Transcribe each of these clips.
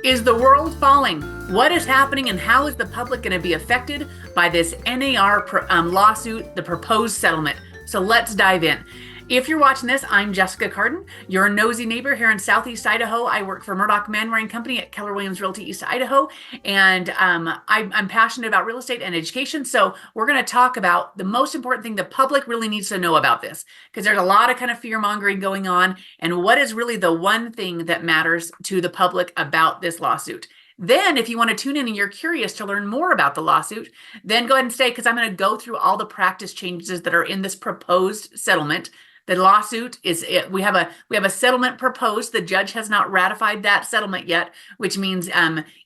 Is the world falling? What is happening and how is the public going to be affected by this NAR lawsuit, the proposed settlement? So let's dive in. If you're watching this, I'm Jessica Cardon, your nosy neighbor here in Southeast Idaho. I work for Murdock Manwaring Company at Keller Realty East Idaho, and I'm passionate about real estate and education. So we're going to talk about the most important thing the public really needs to know about this, because there's a lot of kind of fear mongering going on, and what is really the one thing that matters to the public about this lawsuit. Then if you want to tune in and you're curious to learn more about the lawsuit, then go ahead and stay, because I'm going to go through all the practice changes that are in this proposed settlement. The lawsuit is we have a settlement proposed. The judge has not ratified that settlement yet, which means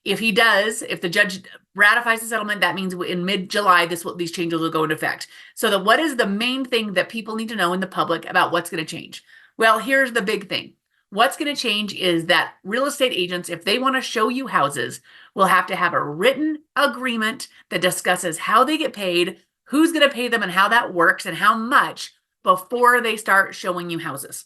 if the judge ratifies the settlement, that means in mid-July these changes will go into effect. So what is the main thing that people need to know in the public about what's going to change? Well, here's the big thing. What's going to change is that real estate agents, if they want to show you houses, will have to have a written agreement that discusses how they get paid, who's going to pay them, and how that works, and how much before they start showing you houses.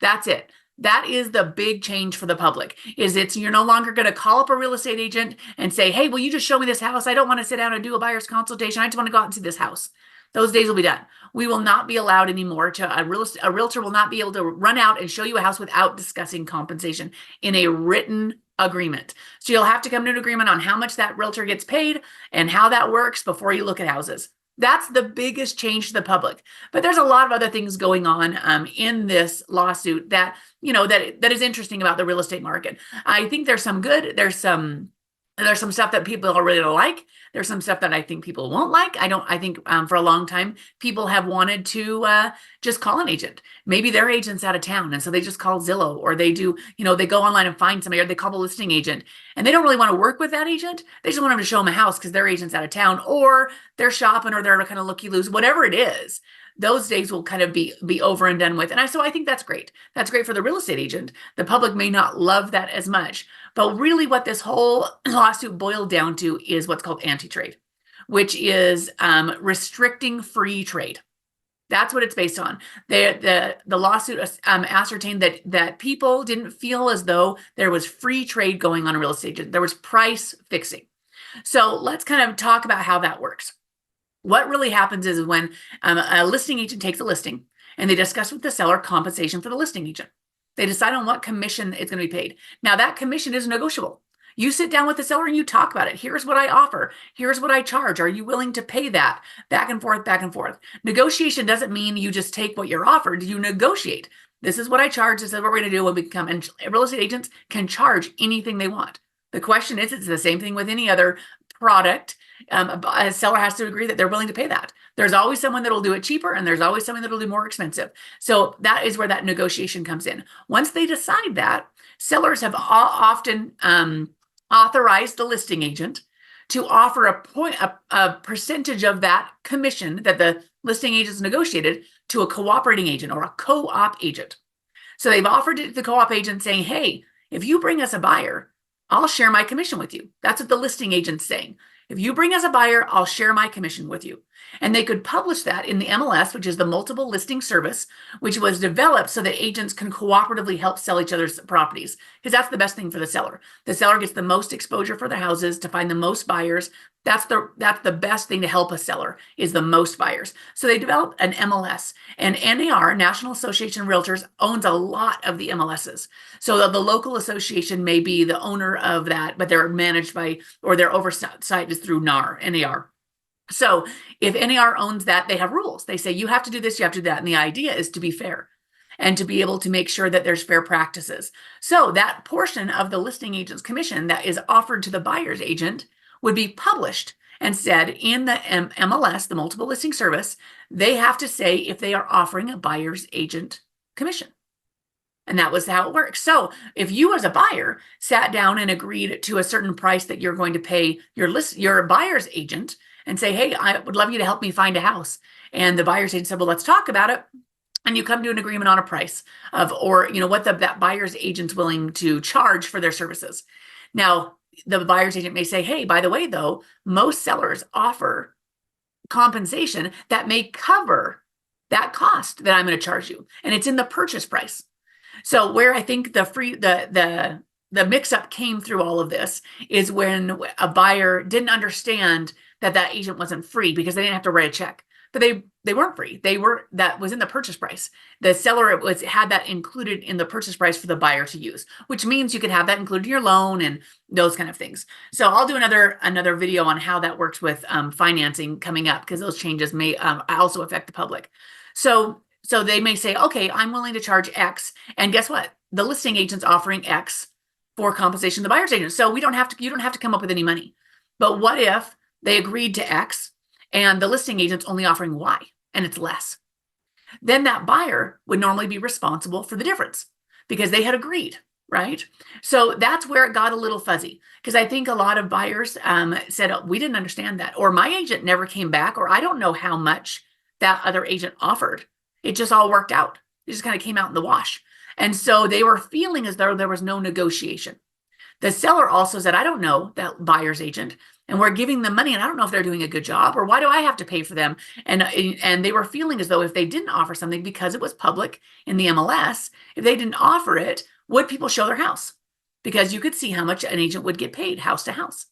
That's it. That is the big change for the public, you're no longer going to call up a real estate agent and say, hey, will you just show me this house? I don't want to sit down and do a buyer's consultation. I just want to go out and see this house. Those days will be done. We will not be allowed anymore a realtor will not be able to run out and show you a house without discussing compensation in a written agreement. So you'll have to come to an agreement on how much that realtor gets paid and how that works before you look at houses. That's the biggest change to the public. But there's a lot of other things going on in this lawsuit that is interesting about the real estate market. I think there's some good. There's some stuff that people are really don't like. There's some stuff that I think people won't like. I think for a long time, people have wanted to just call an agent. Maybe their agent's out of town, and so they just call Zillow, or they do, they go online and find somebody, or they call the listing agent, and they don't really want to work with that agent. They just want them to show them a house because their agent's out of town, or they're shopping, or they're kind of looky-loos, whatever it is. Those days will kind of be over and done with. And so I think that's great. That's great for the real estate agent. The public may not love that as much, but really what this whole lawsuit boiled down to is what's called anti-trade, which is restricting free trade. That's what it's based on. The lawsuit ascertained that people didn't feel as though there was free trade going on in real estate. There was price fixing. So let's kind of talk about how that works. What really happens is when a listing agent takes a listing and they discuss with the seller compensation for the listing agent. They decide on what commission it's going to be paid. Now, that commission is negotiable. You sit down with the seller and you talk about it. Here's what I offer. Here's what I charge. Are you willing to pay that? Back and forth, back and forth. Negotiation doesn't mean you just take what you're offered. You negotiate. This is what I charge. This is what we're going to do when we come. And real estate agents can charge anything they want. The question is, it's the same thing with any other product. A seller has to agree that they're willing to pay that. There's always someone that'll do it cheaper, and there's always someone that'll do more expensive. So that is where that negotiation comes in. Once they decide that, sellers have often authorized the listing agent to offer a percentage of that commission that the listing agent's negotiated to a cooperating agent or a co-op agent. So they've offered it to the co-op agent saying, hey, if you bring us a buyer, I'll share my commission with you. That's what the listing agent's saying. If you bring us a buyer, I'll share my commission with you. And they could publish that in the MLS, which is the multiple listing service, which was developed so that agents can cooperatively help sell each other's properties, because that's the best thing for the seller. The seller gets the most exposure for their houses to find the most buyers. That's the best thing to help a seller, is the most buyers. So they developed an MLS, and NAR, National Association of Realtors, owns a lot of the MLSs. So the local association may be the owner of that, but they're managed by, or their oversight is through NAR. So if NAR owns that, they have rules. They say, you have to do this, you have to do that. And the idea is to be fair and to be able to make sure that there's fair practices. So that portion of the listing agent's commission that is offered to the buyer's agent would be published and said in the MLS, the multiple listing service. They have to say if they are offering a buyer's agent commission. And that was how it works. So if you as a buyer sat down and agreed to a certain price that you're going to pay your buyer's agent, and say, hey, I would love you to help me find a house. And the buyer's agent said, well, let's talk about it. And you come to an agreement on a price what that buyer's agent's willing to charge for their services. Now, the buyer's agent may say, hey, by the way, though, most sellers offer compensation that may cover that cost that I'm going to charge you. And it's in the purchase price. So where I think the the mix-up came through all of this is when a buyer didn't understand that that agent wasn't free because they didn't have to write a check. But they weren't free. That was in the purchase price. The seller had that included in the purchase price for the buyer to use, which means you could have that included in your loan and those kind of things. So I'll do another video on how that works with financing coming up, because those changes may also affect the public. So they may say, okay, I'm willing to charge X, and guess what? The listing agent's offering X for compensation to the buyer's agent. So you don't have to come up with any money. But what if they agreed to X and the listing agent's only offering Y and it's less? Then that buyer would normally be responsible for the difference because they had agreed, right? So that's where it got a little fuzzy, because I think a lot of buyers said, oh, we didn't understand that, or my agent never came back, or I don't know how much that other agent offered. It just all worked out. It just kind of came out in the wash. And so they were feeling as though there was no negotiation. The seller also said, I don't know that buyer's agent, and we're giving them money, and I don't know if they're doing a good job, or why do I have to pay for them? And they were feeling as though if they didn't offer something because it was public in the MLS, if they didn't offer it, would people show their house? Because you could see how much an agent would get paid house to house.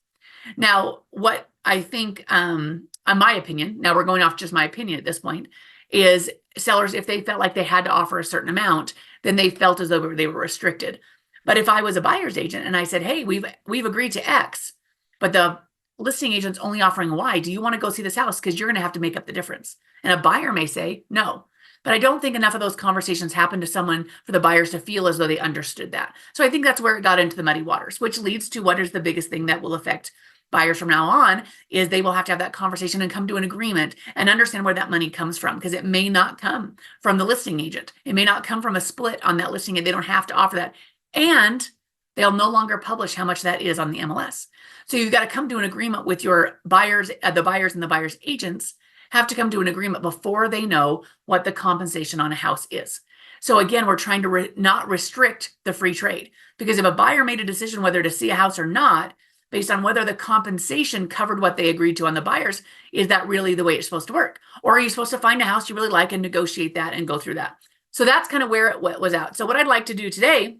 Now, what I think, in my opinion, now we're going off just my opinion at this point, is sellers, if they felt like they had to offer a certain amount, then they felt as though they were restricted. But if I was a buyer's agent and I said, hey, we've agreed to X, but the listing agent's only offering Y, do you want to go see this house? Because you're going to have to make up the difference. And a buyer may say no. But I don't think enough of those conversations happened to someone for the buyers to feel as though they understood that. So I think that's where it got into the muddy waters, which leads to what is the biggest thing that will affect buyers from now on, is they will have to have that conversation and come to an agreement and understand where that money comes from, because it may not come from the listing agent. It may not come from a split on that listing, and they don't have to offer that. And they'll no longer publish how much that is on the MLS. So you've got to come to an agreement with your buyers, the buyers and the buyer's agents have to come to an agreement before they know what the compensation on a house is. So again, we're trying to not restrict the free trade, because if a buyer made a decision whether to see a house or not, based on whether the compensation covered what they agreed to on the buyers, is that really the way it's supposed to work? Or are you supposed to find a house you really like and negotiate that and go through that? So that's kind of where it was at. So what I'd like to do today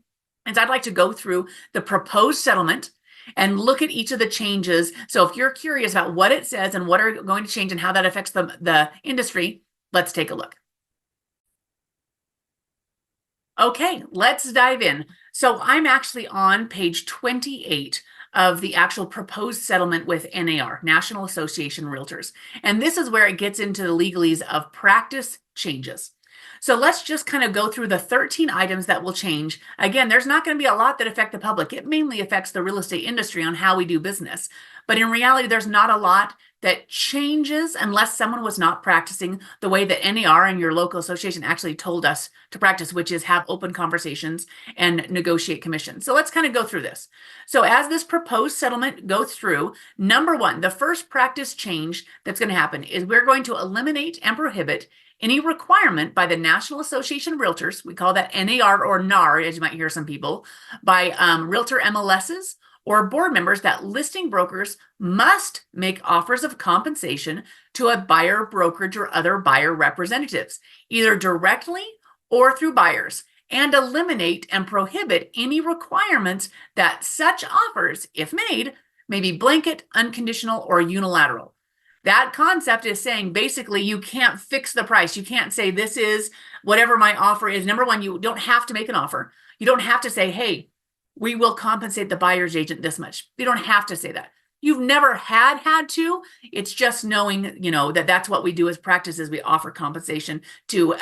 is I'd like to go through the proposed settlement and look at each of the changes. So if you're curious about what it says and what are going to change and how that affects the industry, let's take a look. Okay, let's dive in. So I'm actually on page 28 of the actual proposed settlement with NAR, National Association Realtors. And this is where it gets into the legalese of practice changes. So let's just kind of go through the 13 items that will change. Again, there's not going to be a lot that affect the public. It mainly affects the real estate industry on how we do business. But in reality, there's not a lot that changes unless someone was not practicing the way that NAR and your local association actually told us to practice, which is have open conversations and negotiate commissions. So let's kind of go through this. So as this proposed settlement goes through, number one, the first practice change that's going to happen is we're going to eliminate and prohibit any requirement by the National Association of Realtors, we call that NAR or NAR, as you might hear some people, by realtor MLSs or board members, that listing brokers must make offers of compensation to a buyer brokerage or other buyer representatives, either directly or through buyers, and eliminate and prohibit any requirements that such offers, if made, may be blanket, unconditional, or unilateral. That concept is saying basically you can't fix the price. You can't say this is whatever my offer is. Number one, you don't have to make an offer. You don't have to say, hey, we will compensate the buyer's agent this much. You don't have to say that. You've never had to. It's just knowing, that that's what we do as practice, is we offer compensation to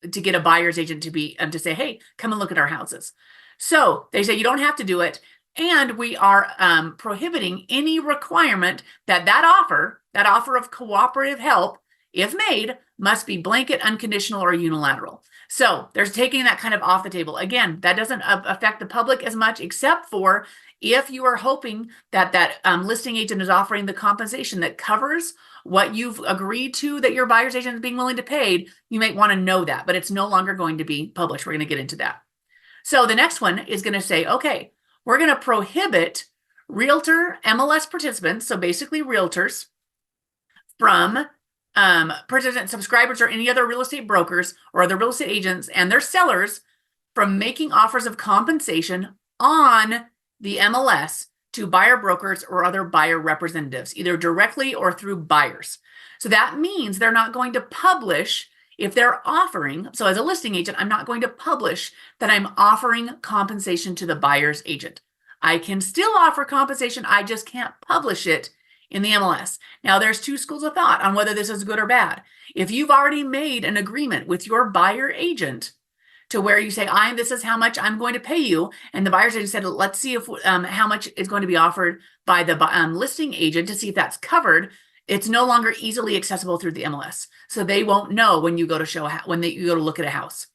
get a buyer's agent to be to say, hey, come and look at our houses. So they say you don't have to do it. And we are prohibiting any requirement that offer of cooperative help, if made, must be blanket, unconditional, or unilateral. So there's taking that kind of off the table. Again, that doesn't affect the public as much, except for if you are hoping that listing agent is offering the compensation that covers what you've agreed to that your buyer's agent is being willing to pay. You might want to know that, but it's no longer going to be published. We're going to get into that. So the next one is going to say, okay, we're going to prohibit realtor MLS participants, so basically realtors, from participant subscribers or any other real estate brokers or other real estate agents and their sellers from making offers of compensation on the MLS to buyer brokers or other buyer representatives, either directly or through buyers. So that means they're not going to publish if they're offering. So as a listing agent, I'm not going to publish that I'm offering compensation to the buyer's agent. I can still offer compensation. I just can't publish it in the MLS. Now, there's two schools of thought on whether this is good or bad. If you've already made an agreement with your buyer agent to where you say, this is how much I'm going to pay you, and the buyer's agent said, let's see if how much is going to be offered by the listing agent to see if that's covered, it's no longer easily accessible through the MLS. So they won't know when you go to you go to look at a house.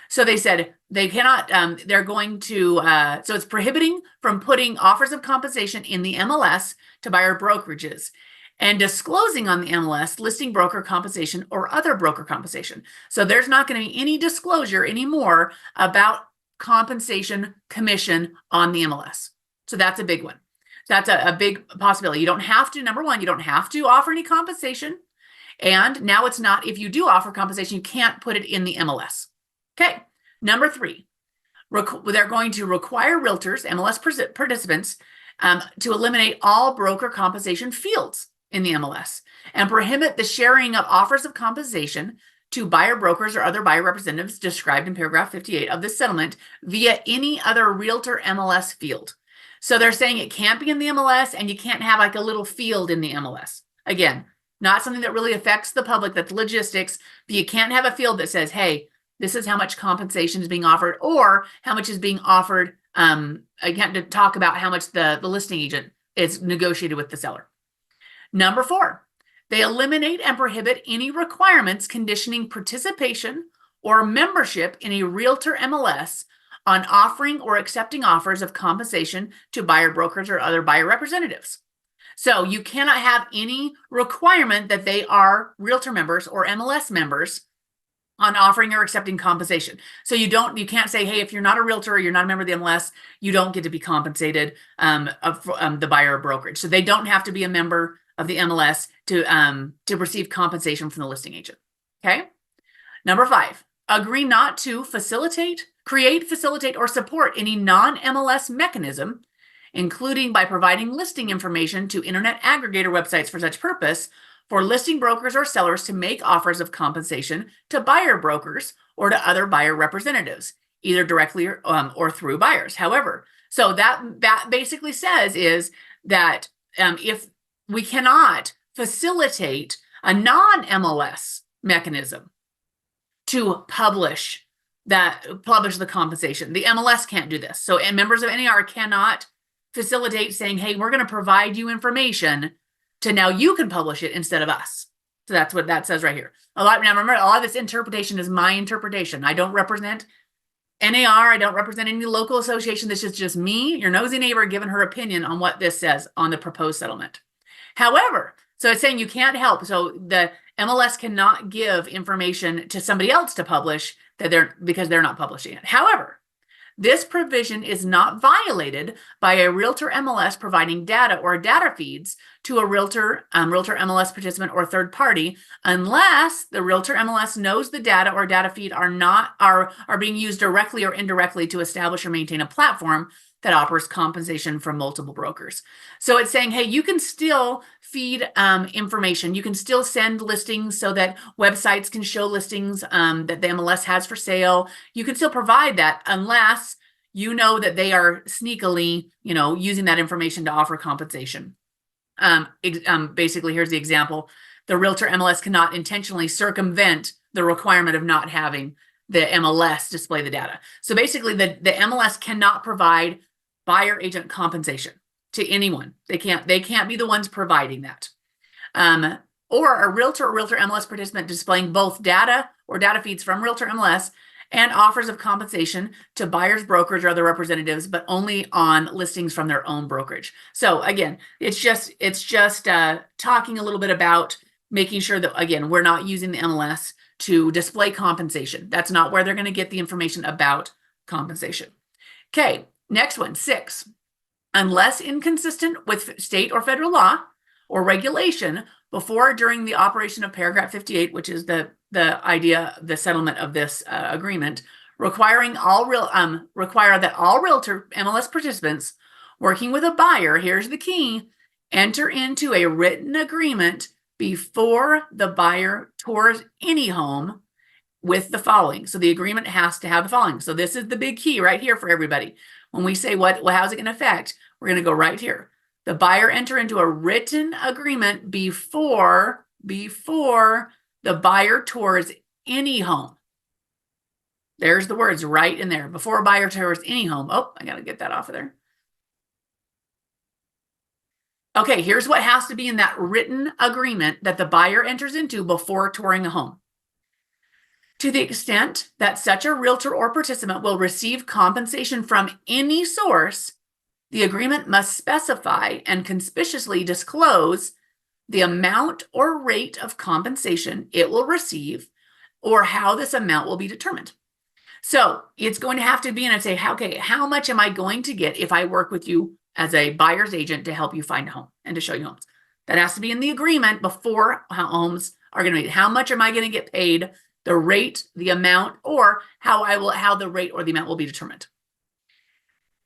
So they said they cannot, they're going to, so it's prohibiting from putting offers of compensation in the MLS to buyer brokerages and disclosing on the MLS listing broker compensation or other broker compensation. So there's not going to be any disclosure anymore about compensation commission on the MLS. So that's a big one. That's a big possibility. You don't have to, number one, you don't have to offer any compensation. And now it's not, if you do offer compensation, you can't put it in the MLS. Okay, number three, they're going to require realtors, MLS participants, to eliminate all broker compensation fields in the MLS and prohibit the sharing of offers of compensation to buyer brokers or other buyer representatives described in paragraph 58 of the settlement via any other realtor MLS field. So they're saying it can't be in the MLS and you can't have like a little field in the MLS. Again, not something that really affects the public, that's logistics, but you can't have a field that says, hey, this is how much compensation is being offered or how much is being offered. I can't talk about how much the listing agent is negotiated with the seller. Number four, they eliminate and prohibit any requirements conditioning participation or membership in a realtor MLS on offering or accepting offers of compensation to buyer brokers or other buyer representatives. So you cannot have any requirement that they are realtor members or MLS members on offering or accepting compensation. So you can't say, hey, if you're not a realtor or you're not a member of the MLS, you don't get to be compensated of the buyer brokerage. So they don't have to be a member of the MLS to receive compensation from the listing agent. Okay. Number five, agree not to create, facilitate, or support any non-MLS mechanism, including by providing listing information to internet aggregator websites for such purpose, for listing brokers or sellers to make offers of compensation to buyer brokers or to other buyer representatives, either directly or through buyers. However, so that basically says is that if we cannot facilitate a non-MLS mechanism to publish the compensation, the MLS can't do this. So, and members of NAR cannot facilitate saying, hey, we're going to provide you information to now you can publish it instead of us. So that's what that says right here. Now remember, a lot of this interpretation is my interpretation. I don't represent NAR. I don't represent any local association. This is just me, your nosy neighbor, giving her opinion on what this says on the proposed settlement. However, so it's saying you can't help. So the MLS cannot give information to somebody else to publish because they're not publishing it. However, this provision is not violated by a realtor MLS providing data or data feeds to a realtor MLS participant or third party, unless the realtor MLS knows the data or data feed are being used directly or indirectly to establish or maintain a platform that offers compensation from multiple brokers. So it's saying, hey, you can still feed information. You can still send listings so that websites can show listings that the MLS has for sale. You can still provide that unless you know that they are sneakily, using that information to offer compensation. Basically, here's the example. The realtor MLS cannot intentionally circumvent the requirement of not having the MLS display the data. So basically, the MLS cannot provide buyer agent compensation to anyone. They can't be the ones providing that. Or a realtor or realtor MLS participant displaying both data or data feeds from realtor MLS and offers of compensation to buyers, brokers, or other representatives, but only on listings from their own brokerage. So again, it's just talking a little bit about making sure that, again, we're not using the MLS to display compensation. That's not where they're going to get the information about compensation. Okay, next one, 6. Unless inconsistent with state or federal law or regulation before or during the operation of paragraph 58, which is the idea, the settlement of this agreement, require that all realtor MLS participants working with a buyer, here's the key: enter into a written agreement before the buyer tours any home with the following. So the agreement has to have the following. So this is the big key right here for everybody. When we say how's it going to affect, we're going to go right here. The buyer enter into a written agreement before the buyer tours any home. There's the words right in there. Before a buyer tours any home. Oh, I got to get that off of there. Okay, here's what has to be in that written agreement that the buyer enters into before touring a home. To the extent that such a realtor or participant will receive compensation from any source, the agreement must specify and conspicuously disclose the amount or rate of compensation it will receive or how this amount will be determined. So it's going to have to be in and say, okay, how much am I going to get if I work with you as a buyer's agent to help you find a home and to show you homes? That has to be in the agreement before homes are going to be. How much am I going to get paid, the rate, the amount, or how the rate or the amount will be determined.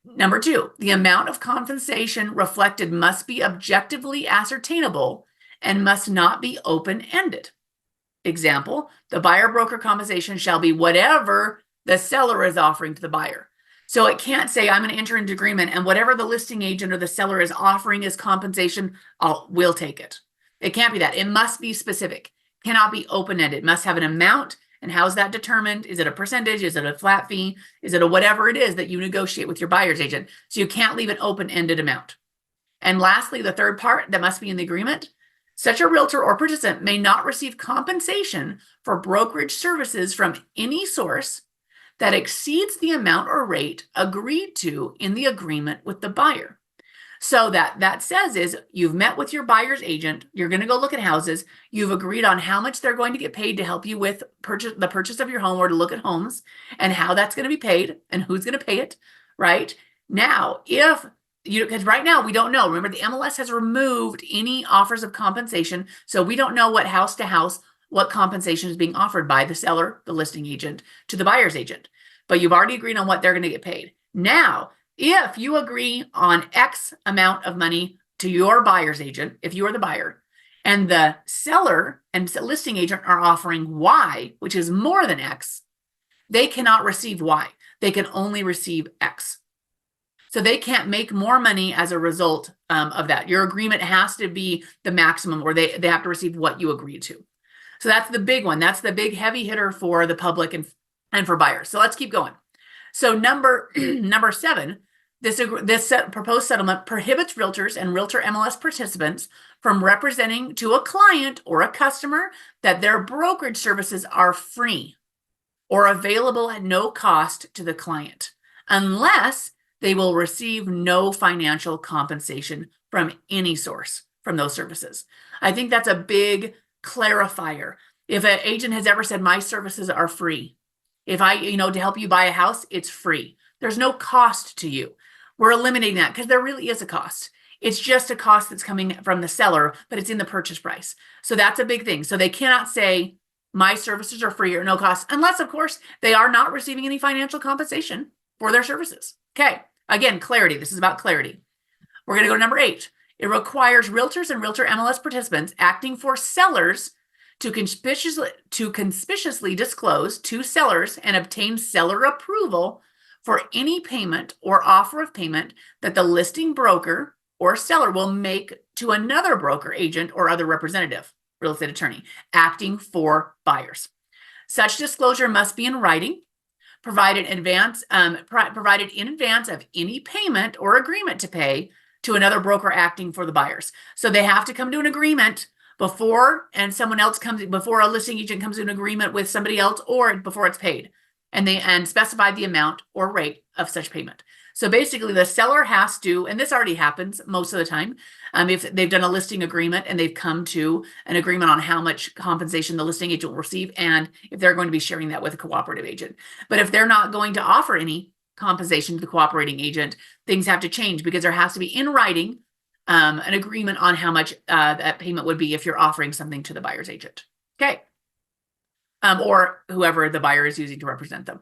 Number 2, the amount of compensation reflected must be objectively ascertainable and must not be open-ended. Example, the buyer broker compensation shall be whatever the seller is offering to the buyer. So it can't say I'm going to enter into agreement and whatever the listing agent or the seller is offering as compensation, we'll take it. It can't be that. It must be specific. Cannot be open-ended. It must have an amount. And how is that determined? Is it a percentage? Is it a flat fee? Is it a whatever it is that you negotiate with your buyer's agent? So you can't leave an open-ended amount. And lastly, the third part that must be in the agreement: such a realtor or participant may not receive compensation for brokerage services from any source that exceeds the amount or rate agreed to in the agreement with the buyer. So that says is you've met with your buyer's agent, you're going to go look at houses, you've agreed on how much they're going to get paid to help you with the purchase of your home or to look at homes and how that's going to be paid and who's going to pay it, right? Now, because right now we don't know. Remember, the MLS has removed any offers of compensation. So we don't know what house to house, what compensation is being offered by the seller, the listing agent, to the buyer's agent. But you've already agreed on what they're going to get paid. Now, if you agree on X amount of money to your buyer's agent, if you are the buyer, and the seller and listing agent are offering Y, which is more than X, they cannot receive Y. They can only receive X. So they can't make more money as a result of that. Your agreement has to be the maximum, or they have to receive what you agreed to. So that's the big one. That's the big heavy hitter for the public and for buyers. So let's keep going. So number 7, this proposed settlement prohibits realtors and realtor MLS participants from representing to a client or a customer that their brokerage services are free or available at no cost to the client, unless they will receive no financial compensation from any source from those services. I think that's a big clarifier. If an agent has ever said, my services are free, if to help you buy a house, it's free. There's no cost to you. We're eliminating that because there really is a cost. It's just a cost that's coming from the seller, but it's in the purchase price. So that's a big thing. So they cannot say my services are free or no cost, unless, of course, they are not receiving any financial compensation for their services. Okay. Again, clarity. This is about clarity. We're going to go to number 8. It requires realtors and realtor MLS participants acting for sellers to conspicuously disclose to sellers and obtain seller approval for any payment or offer of payment that the listing broker or seller will make to another broker, agent, or other representative, real estate attorney, acting for buyers. Such disclosure must be in writing, provided in advance of any payment or agreement to pay to another broker acting for the buyers. So they have to come to an agreement before a listing agent comes to an agreement with somebody else, or before it's paid, and specify the amount or rate of such payment. So basically the seller has to, and this already happens most of the time, if they've done a listing agreement and they've come to an agreement on how much compensation the listing agent will receive, and if they're going to be sharing that with a cooperative agent. But if they're not going to offer any compensation to the cooperating agent, things have to change, because there has to be in writing an agreement on how much that payment would be if you're offering something to the buyer's agent. Okay. Or whoever the buyer is using to represent them.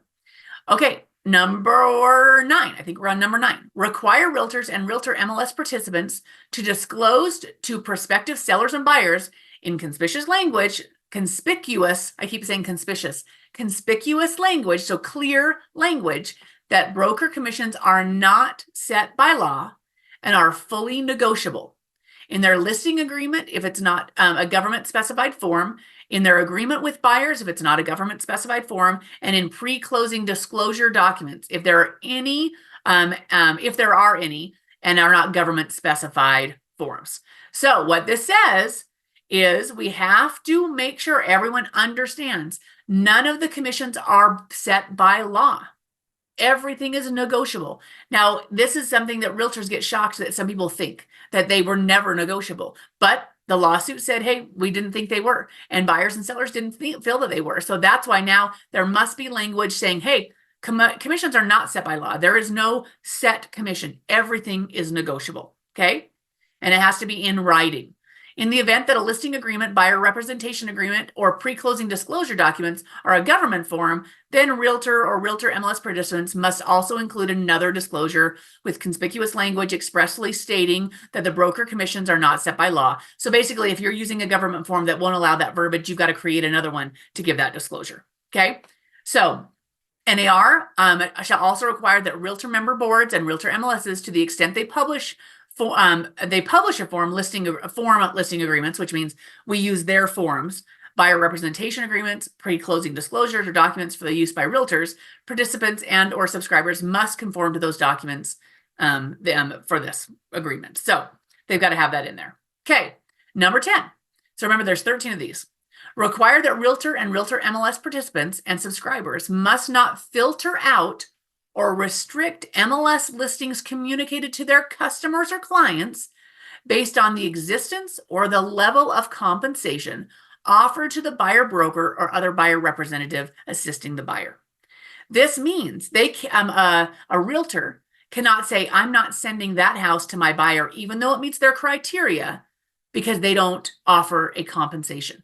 Okay. Number 9, I think we're on number 9. Require realtors and realtor MLS participants to disclose to prospective sellers and buyers in conspicuous language, I keep saying conspicuous language, so clear language, that broker commissions are not set by law and are fully negotiable. In their listing agreement, if it's not a government specified form, in their agreement with buyers, if it's not a government specified form, and in pre-closing disclosure documents, if there are any, and are not government specified forms. So what this says is we have to make sure everyone understands none of the commissions are set by law. Everything is negotiable. Now, this is something that realtors get shocked that some people think that they were never negotiable, but the lawsuit said, hey, we didn't think they were, and buyers and sellers didn't feel that they were. So that's why now there must be language saying, hey, commissions are not set by law. There is no set commission. Everything is negotiable, okay? And it has to be in writing. In the event that a listing agreement, buyer representation agreement, or pre-closing disclosure documents are a government form, then realtor or realtor MLS participants must also include another disclosure with conspicuous language expressly stating that the broker commissions are not set by law. So basically, if you're using a government form that won't allow that verbiage, you've got to create another one to give that disclosure, okay? So NAR shall also require that realtor member boards and realtor MLSs, to the extent they publish a form listing agreements, which means we use their forms, buyer representation agreements, pre-closing disclosures, or documents for the use by realtors. Participants and or subscribers must conform to those documents for this agreement. So they've got to have that in there. Okay, number 10. So remember, there's 13 of these. Require that realtor and realtor MLS participants and subscribers must not filter out or restrict MLS listings communicated to their customers or clients based on the existence or the level of compensation offered to the buyer broker or other buyer representative assisting the buyer. This means a realtor cannot say, I'm not sending that house to my buyer, even though it meets their criteria, because they don't offer a compensation.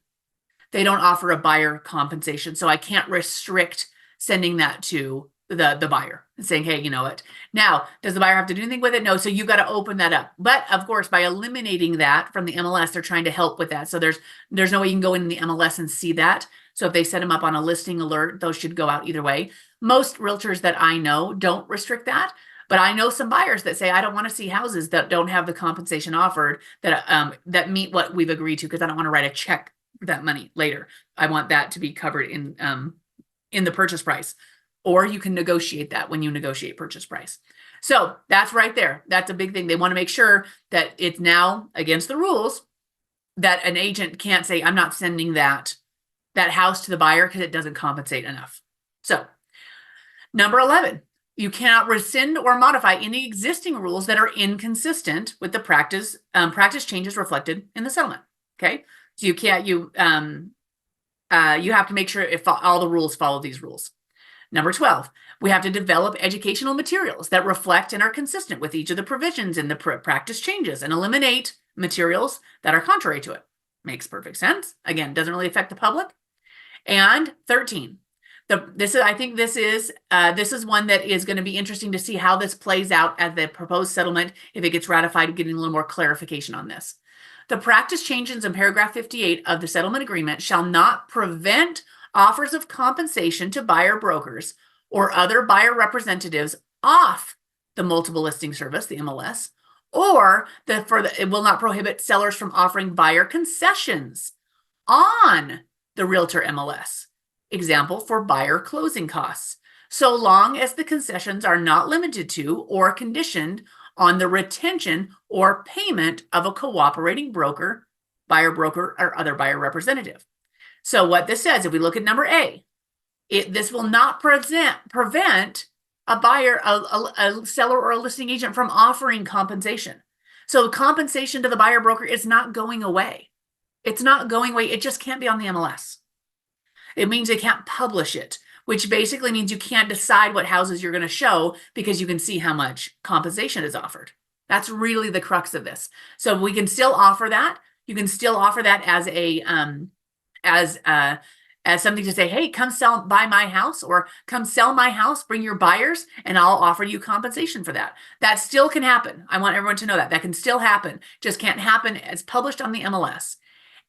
They don't offer a buyer compensation. So I can't restrict sending that to the buyer and saying, hey, you know what? Now, does the buyer have to do anything with it? No. So you've got to open that up. But of course, by eliminating that from the MLS, they're trying to help with that. So there's no way you can go in the MLS and see that. So if they set them up on a listing alert, those should go out either way. Most realtors that I know don't restrict that. But I know some buyers that say, I don't want to see houses that don't have the compensation offered that meet what we've agreed to, because I don't want to write a check for that money later. I want that to be covered in the purchase price. Or you can negotiate that when you negotiate purchase price. So that's right there. That's a big thing. They want to make sure that it's now against the rules that an agent can't say, I'm not sending that house to the buyer because it doesn't compensate enough. So number 11, you cannot rescind or modify any existing rules that are inconsistent with the practice changes reflected in the settlement. Okay. So you can't, you have to make sure if all the rules follow these rules. Number 12, we have to develop educational materials that reflect and are consistent with each of the provisions in the practice changes and eliminate materials that are contrary to it. Makes perfect sense. Again, doesn't really affect the public. And 13, I think this is one that is going to be interesting to see how this plays out as the proposed settlement, if it gets ratified, getting a little more clarification on this. The practice changes in paragraph 58 of the settlement agreement shall not prevent offers of compensation to buyer brokers or other buyer representatives off the multiple listing service, the MLS, or it will not prohibit sellers from offering buyer concessions on the realtor MLS. Example, for buyer closing costs, so long as the concessions are not limited to or conditioned on the retention or payment of a cooperating broker, buyer broker, or other buyer representative. So what this says, if we look at number A, this will not prevent a buyer, a seller, or a listing agent from offering compensation. So compensation to the buyer broker is not going away. It's not going away. It just can't be on the MLS. It means they can't publish it, which basically means you can't decide what houses you're going to show because you can see how much compensation is offered. That's really the crux of this. So we can still offer that. You can still offer that as as something to say, hey, come buy my house, or come sell my house, bring your buyers, and I'll offer you compensation for that. That still can happen. I want everyone to know that. That can still happen. Just can't happen as published on the MLS.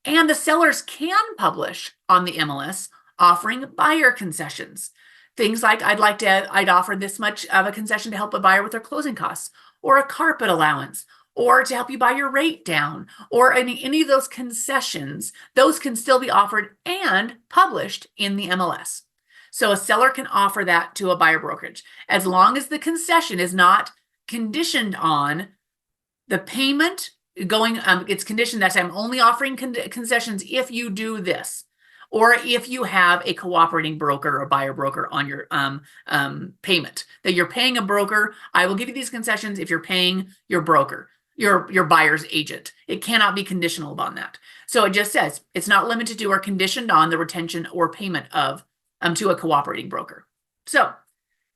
And the sellers can publish on the MLS offering buyer concessions. Things like I'd offer this much of a concession to help a buyer with their closing costs, or a carpet allowance, or to help you buy your rate down, or any of those concessions. Those can still be offered and published in the MLS. So a seller can offer that to a buyer brokerage, as long as the concession is not conditioned on the payment going, it's conditioned that I'm only offering concessions if you do this, or if you have a cooperating broker or buyer broker on your payment, that you're paying a broker. I will give you these concessions if you're paying your broker, your buyer's agent. It cannot be conditional upon that. So it just says it's not limited to or conditioned on the retention or payment of to a cooperating broker. So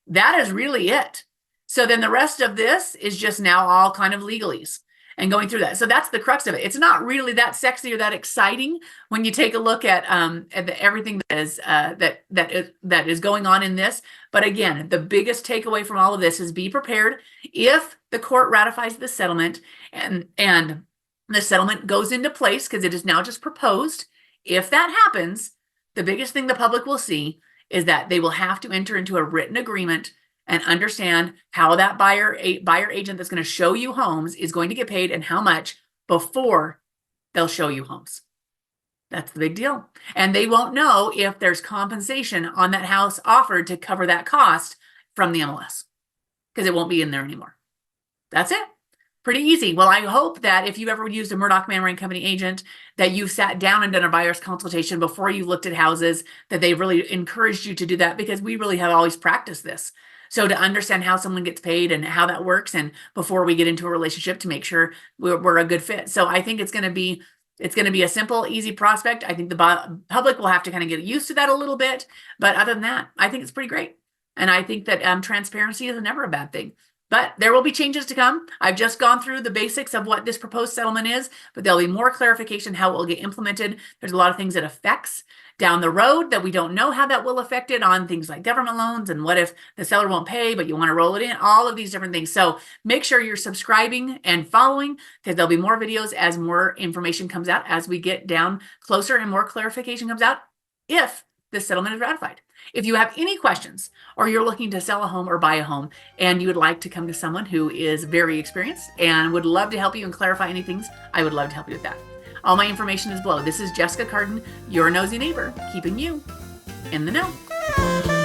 that is really it. So then the rest of this is just now all kind of legalese and going through that. So that's the crux of it. It's not really that sexy or that exciting when you take a look at everything that is that is going on in this. But again, the biggest takeaway from all of this is be prepared if the court ratifies the settlement and the settlement goes into place, because it is now just proposed. If that happens, the biggest thing the public will see is that they will have to enter into a written agreement and understand how that buyer agent that's going to show you homes is going to get paid and how much before they'll show you homes. That's the big deal. And they won't know if there's compensation on that house offered to cover that cost from the MLS, because it won't be in there anymore. That's it. Pretty easy. Well, I hope that if you ever used a Murdock Manwaring Company agent, that you've sat down and done a buyer's consultation before you looked at houses, that they've really encouraged you to do that, because we really have always practiced this. So to understand how someone gets paid and how that works, and before we get into a relationship, to make sure we're a good fit. So I think it's going to be a simple, easy prospect. I think the public will have to kind of get used to that a little bit. But other than that, I think it's pretty great. And I think that transparency is never a bad thing. But there will be changes to come. I've just gone through the basics of what this proposed settlement is, but there'll be more clarification how it will get implemented. There's a lot of things it affects down the road that we don't know how that will affect it, on things like government loans, and what if the seller won't pay, but you want to roll it in, all of these different things. So make sure you're subscribing and following, because there'll be more videos as more information comes out, as we get down closer and more clarification comes out, if this settlement is ratified. If you have any questions, or you're looking to sell a home or buy a home, and you would like to come to someone who is very experienced and would love to help you and clarify any things, I would love to help you with that. All my information is below. This is Jessica Cardon, your nosy neighbor, keeping you in the know.